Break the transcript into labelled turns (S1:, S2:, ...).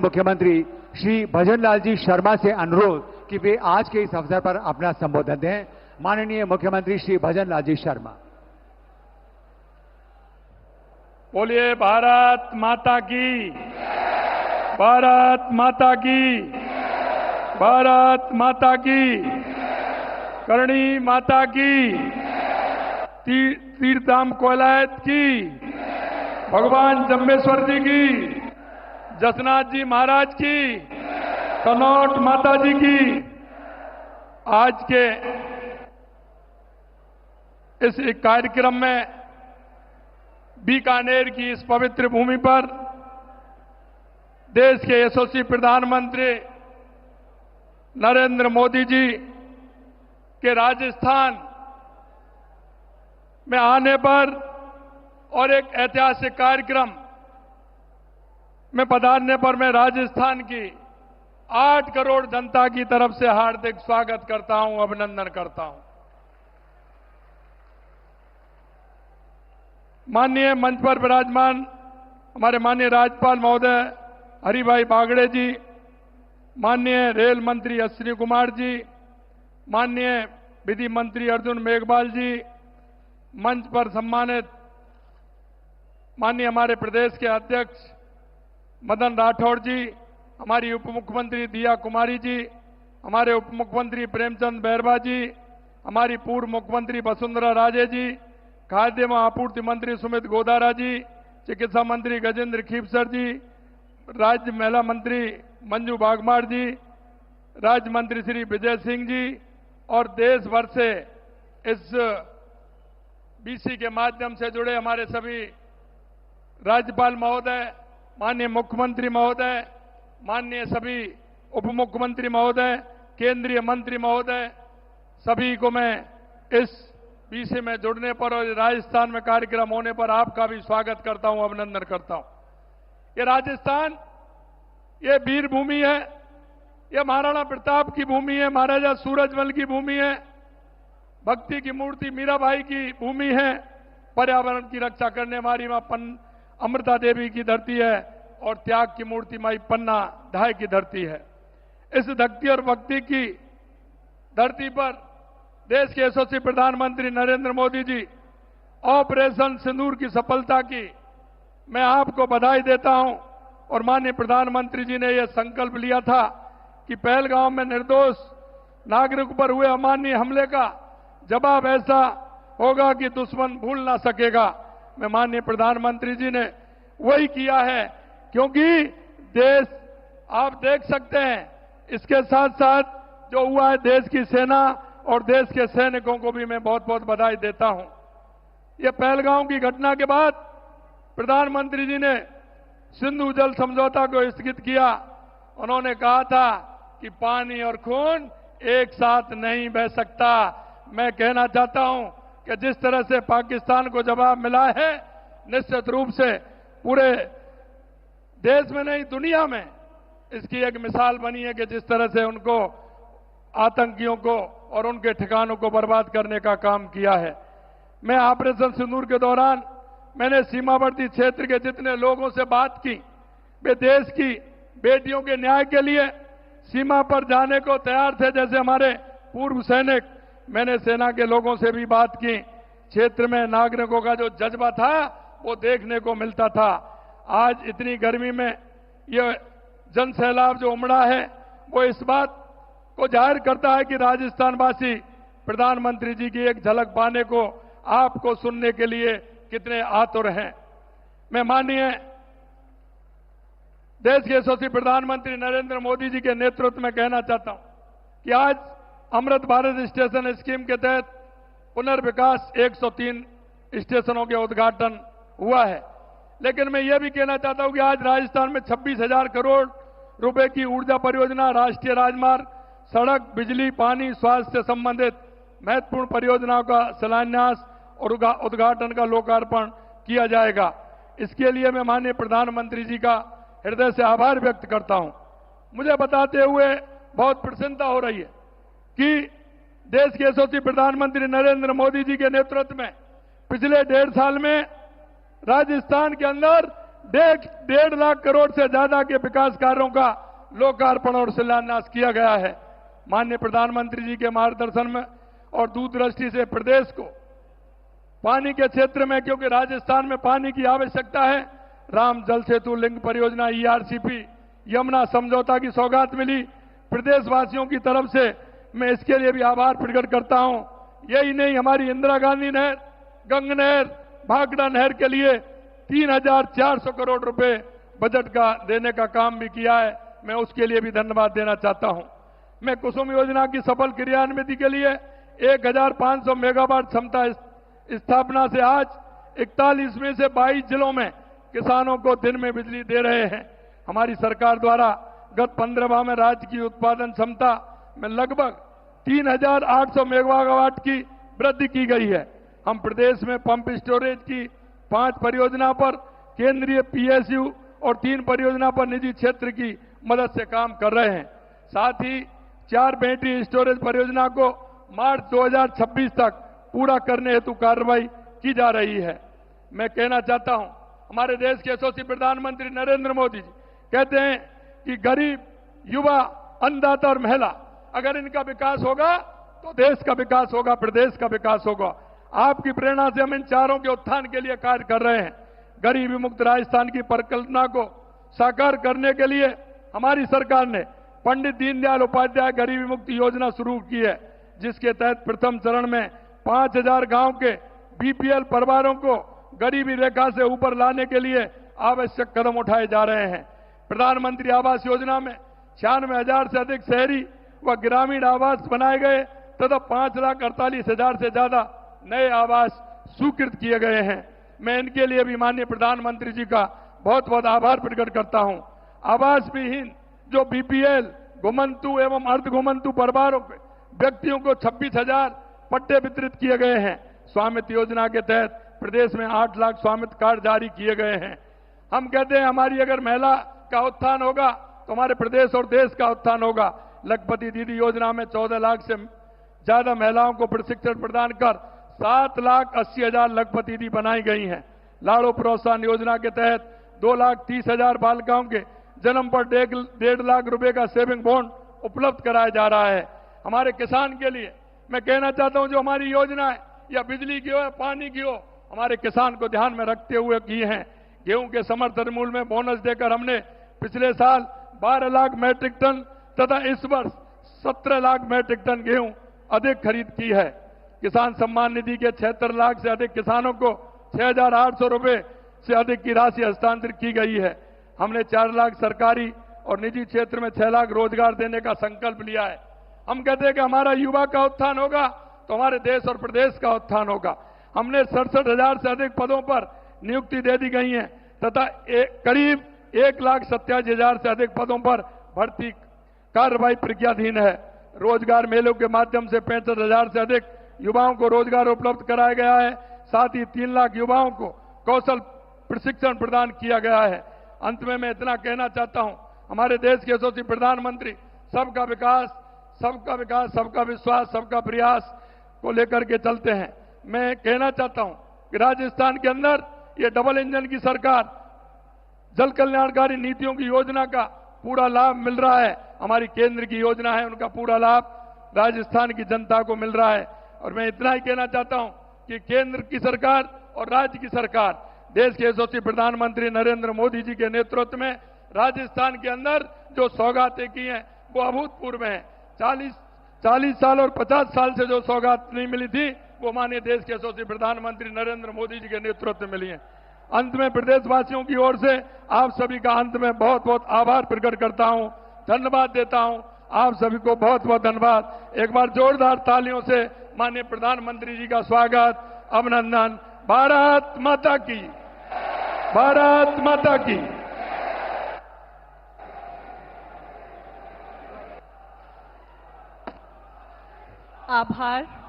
S1: मुख्यमंत्री श्री भजनलाल जी शर्मा से अनुरोध कि वे आज के इस अवसर पर अपना संबोधन दें। माननीय मुख्यमंत्री श्री भजनलाल जी शर्मा।
S2: बोलिए भारत माता की, भारत माता की, भारत माता की, करणी माता की, तीर्थधाम कोलायत की, भगवान जम्बेश्वर जी की, जसनाथ जी महाराज की, कनौट माता जी की। आज के इस कार्यक्रम में बीकानेर की इस पवित्र भूमि पर देश के यशस्वी प्रधानमंत्री नरेंद्र मोदी जी के राजस्थान में आने पर और एक ऐतिहासिक कार्यक्रम में पधारने पर मैं राजस्थान की 8 करोड़ जनता की तरफ से हार्दिक स्वागत करता हूं, अभिनंदन करता हूं। माननीय मंच पर विराजमान हमारे माननीय राज्यपाल महोदय हरिभाई बागड़े जी, माननीय रेल मंत्री अश्विनी कुमार जी, माननीय विधि मंत्री अर्जुन मेघवाल जी, मंच पर सम्मानित माननीय हमारे प्रदेश के अध्यक्ष मदन राठौड़ जी, हमारी उप मुख्यमंत्री दिया कुमारी जी, हमारे उप मुख्यमंत्री प्रेमचंद बैरवा जी, हमारी पूर्व मुख्यमंत्री वसुंधरा राजे जी, खाद्य एवं आपूर्ति मंत्री सुमित गोदारा जी, चिकित्सा मंत्री गजेंद्र खीपसर जी, राज्य महिला मंत्री मंजू बागमार जी, राज्य मंत्री श्री विजय सिंह जी और देश भर से इस बीसी के माध्यम से जुड़े हमारे सभी राज्यपाल महोदय, माननीय मुख्यमंत्री महोदय, माननीय सभी उप मुख्यमंत्री महोदय, केंद्रीय मंत्री महोदय, सभी को मैं इस बीसी में जुड़ने पर और राजस्थान में कार्यक्रम होने पर आपका भी स्वागत करता हूं, अभिनंदन करता हूं। ये राजस्थान, ये वीर भूमि है, ये महाराणा प्रताप की भूमि है, महाराजा सूरजमल की भूमि है, भक्ति की मूर्ति मीराबाई की भूमि है, पर्यावरण की रक्षा करने वाली मां अमृता देवी की धरती है और त्याग की मूर्ति माई पन्ना धाय की धरती है। इस भक्ति और भक्ति की धरती पर देश के यशस्वी प्रधानमंत्री नरेंद्र मोदी जी ऑपरेशन सिंदूर की सफलता की मैं आपको बधाई देता हूं। और माननीय प्रधानमंत्री जी ने यह संकल्प लिया था कि पहलगांव में निर्दोष नागरिक पर हुए अमानवीय हमले का जवाब ऐसा होगा कि दुश्मन भूल ना सकेगा। मैं माननीय प्रधानमंत्री जी ने वही किया है, क्योंकि देश आप देख सकते हैं, इसके साथ साथ जो हुआ है देश की सेना और देश के सैनिकों को भी मैं बहुत बहुत बधाई देता हूं। ये पहलगांव की घटना के बाद प्रधानमंत्री जी ने सिंधु जल समझौता को स्थगित किया। उन्होंने कहा था कि पानी और खून एक साथ नहीं बह सकता। मैं कहना चाहता हूं कि जिस तरह से पाकिस्तान को जवाब मिला है, निश्चित रूप से पूरे देश में नहीं दुनिया में इसकी एक मिसाल बनी है कि जिस तरह से उनको आतंकियों को और उनके ठिकानों को बर्बाद करने का काम किया है। मैं ऑपरेशन सिंदूर के दौरान मैंने सीमावर्ती क्षेत्र के जितने लोगों से बात की, वे देश की बेटियों के न्याय के लिए सीमा पर जाने को तैयार थे। जैसे हमारे पूर्व सैनिक, मैंने सेना के लोगों से भी बात की। क्षेत्र में नागरिकों का जो जज्बा था वो देखने को मिलता था। आज इतनी गर्मी में ये जन सैलाब जो उमड़ा है वो इस बात को जाहिर करता है कि राजस्थानवासी प्रधानमंत्री जी की एक झलक पाने को, आपको सुनने के लिए कितने आतुर हैं। मैं माननीय देश के यशस्वी प्रधानमंत्री नरेंद्र मोदी जी के नेतृत्व में कहना चाहता हूं कि आज अमृत भारत स्टेशन स्कीम के तहत पुनर्विकास 103 स्टेशनों के उद्घाटन हुआ है। लेकिन मैं यह भी कहना चाहता हूं कि आज राजस्थान में 26,000 करोड़ रुपए की ऊर्जा परियोजना, राष्ट्रीय राजमार्ग, सड़क, बिजली, पानी, स्वास्थ्य से संबंधित महत्वपूर्ण परियोजनाओं का शिलान्यास और उद्घाटन का लोकार्पण किया जाएगा। इसके लिए मैं माननीय प्रधानमंत्री जी का हृदय से आभार व्यक्त करता हूं। मुझे बताते हुए बहुत प्रसन्नता हो रही है कि देश के यशस्वी प्रधानमंत्री नरेंद्र मोदी जी के नेतृत्व में पिछले 1.5 साल में राजस्थान के अंदर डेढ़ लाख करोड़ से ज्यादा के विकास कार्यों का लोकार्पण और शिलान्यास किया गया है। माननीय प्रधानमंत्री जी के मार्गदर्शन में और दूरदृष्टि से प्रदेश को पानी के क्षेत्र में, क्योंकि राजस्थान में पानी की आवश्यकता है, राम जल सेतु लिंक परियोजना ERCP यमुना समझौता की सौगात मिली। प्रदेशवासियों की तरफ से मैं इसके लिए भी आभार प्रकट करता हूं। यही नहीं, हमारी इंदिरा गांधी नहर, गंग नहर, भाखड़ा नहर के लिए 3,400 करोड़ रुपए बजट का देने का काम भी किया है। मैं उसके लिए भी धन्यवाद देना चाहता हूं। मैं कुसुम योजना की सफल क्रियान्विति के लिए 1,500 मेगावाट क्षमता स्थापना से आज 41 में से 22 जिलों में किसानों को दिन में बिजली दे रहे हैं। हमारी सरकार द्वारा गत 15 माह में राज्य की उत्पादन क्षमता में लगभग 3,800 मेगावाट की वृद्धि की गई है। हम प्रदेश में पंप स्टोरेज की 5 परियोजना पर केंद्रीय PSU और 3 परियोजना पर निजी क्षेत्र की मदद से काम कर रहे हैं। साथ ही 4 बैटरी स्टोरेज परियोजना को मार्च 2026 तक पूरा करने हेतु कार्रवाई की जा रही है। मैं कहना चाहता हूं, हमारे देश के यशस्वी प्रधानमंत्री नरेंद्र मोदी जी कहते हैं कि गरीब, युवा, अन्नदाता और महिला, अगर इनका विकास होगा तो देश का विकास होगा, प्रदेश का विकास होगा। आपकी प्रेरणा से हम इन चारों के उत्थान के लिए कार्य कर रहे हैं। गरीबी मुक्त राजस्थान की परिकल्पना को साकार करने के लिए हमारी सरकार ने पंडित दीनदयाल उपाध्याय गरीबी मुक्ति योजना शुरू की है, जिसके तहत प्रथम चरण में 5,000 गांव के BPL परिवारों को गरीबी रेखा से ऊपर लाने के लिए आवश्यक कदम उठाए जा रहे हैं। प्रधानमंत्री आवास योजना में 96,000 से अधिक शहरी व ग्रामीण आवास बनाए गए तथा 5,48,000 से ज्यादा नए आवास स्वीकृत किए गए हैं। मैं इनके लिए भी माननीय प्रधानमंत्री जी का बहुत बहुत आभार प्रकट करता हूं। आवास विहीन जो BPL, घुमंतु एवं अर्ध घुमंतु परिवारों के व्यक्तियों को 26,000 पट्टे वितरित किए गए हैं। स्वामित्व योजना के तहत प्रदेश में 8 लाख स्वामित्व कार्ड जारी किए गए हैं। हम कहते हैं हमारी अगर महिला का उत्थान होगा तो हमारे प्रदेश और देश का उत्थान होगा। लखपति दीदी योजना में 14 लाख से ज्यादा महिलाओं को प्रशिक्षण प्रदान कर 7,80,000 लखपति दीदी बनाई गई हैं। लाड़ो प्रोत्साहन योजना के तहत 2,30,000 बालिकाओं के जन्म पर 1.5 लाख रुपए का सेविंग बॉन्ड उपलब्ध कराया जा रहा है। हमारे किसान के लिए मैं कहना चाहता हूं, जो हमारी योजनाएं या बिजली की हो या पानी की हो, हमारे किसान को ध्यान में रखते हुए की हैं। गेहूं के समर्थन मूल्य में बोनस देकर हमने पिछले साल 12 लाख मैट्रिक टन तथा इस वर्ष 17 लाख मैट्रिक टन गेहूं अधिक खरीद की है। किसान सम्मान निधि के 76 लाख से अधिक किसानों को 6,800 रुपए से अधिक की राशि हस्तांतरित की गई है। हमने 4 लाख सरकारी और निजी क्षेत्र में 6 लाख रोजगार देने का संकल्प लिया है। हम कहते हैं कि हमारा युवा का उत्थान होगा तो हमारे देश और प्रदेश का उत्थान होगा। हमने 67,000 से अधिक पदों पर नियुक्ति दे दी गई है तथा करीब 1,87,000 से अधिक पदों पर भर्ती कार्रवाई प्रक्रियाधीन है। रोजगार मेलों के माध्यम से 65,000 से अधिक युवाओं को रोजगार उपलब्ध कराया गया है। साथ ही 3 लाख युवाओं को कौशल प्रशिक्षण प्रदान किया गया है। अंत में मैं इतना कहना चाहता हूं, हमारे देश के यशस्वी प्रधानमंत्री सबका विकास, सबका विश्वास, सबका प्रयास को लेकर के चलते हैं। मैं कहना चाहता हूं कि राजस्थान के अंदर ये डबल इंजन की सरकार, जल कल्याणकारी नीतियों की योजना का पूरा लाभ मिल रहा है। हमारी केंद्र की योजना है, उनका पूरा लाभ राजस्थान की जनता को मिल रहा है। और मैं इतना ही कहना चाहता हूं कि केंद्र की सरकार और राज्य की सरकार, देश के यशस्वी प्रधानमंत्री नरेंद्र मोदी जी के नेतृत्व में राजस्थान के अंदर जो सौगातें की हैं वो अभूतपूर्व हैं। 40 साल और 50 साल से जो सौगात नहीं मिली थी वो माननीय देश के यशस्वी प्रधानमंत्री नरेंद्र मोदी जी के नेतृत्व में मिली है। अंत में प्रदेशवासियों की ओर से आप सभी का अंत में बहुत बहुत आभार प्रकट करता हूं, धन्यवाद देता हूं। आप सभी को बहुत बहुत धन्यवाद। एक बार जोरदार तालियों से माननीय प्रधानमंत्री जी का स्वागत, अभिनंदन। भारत माता की, भारत माता की।
S3: आभार।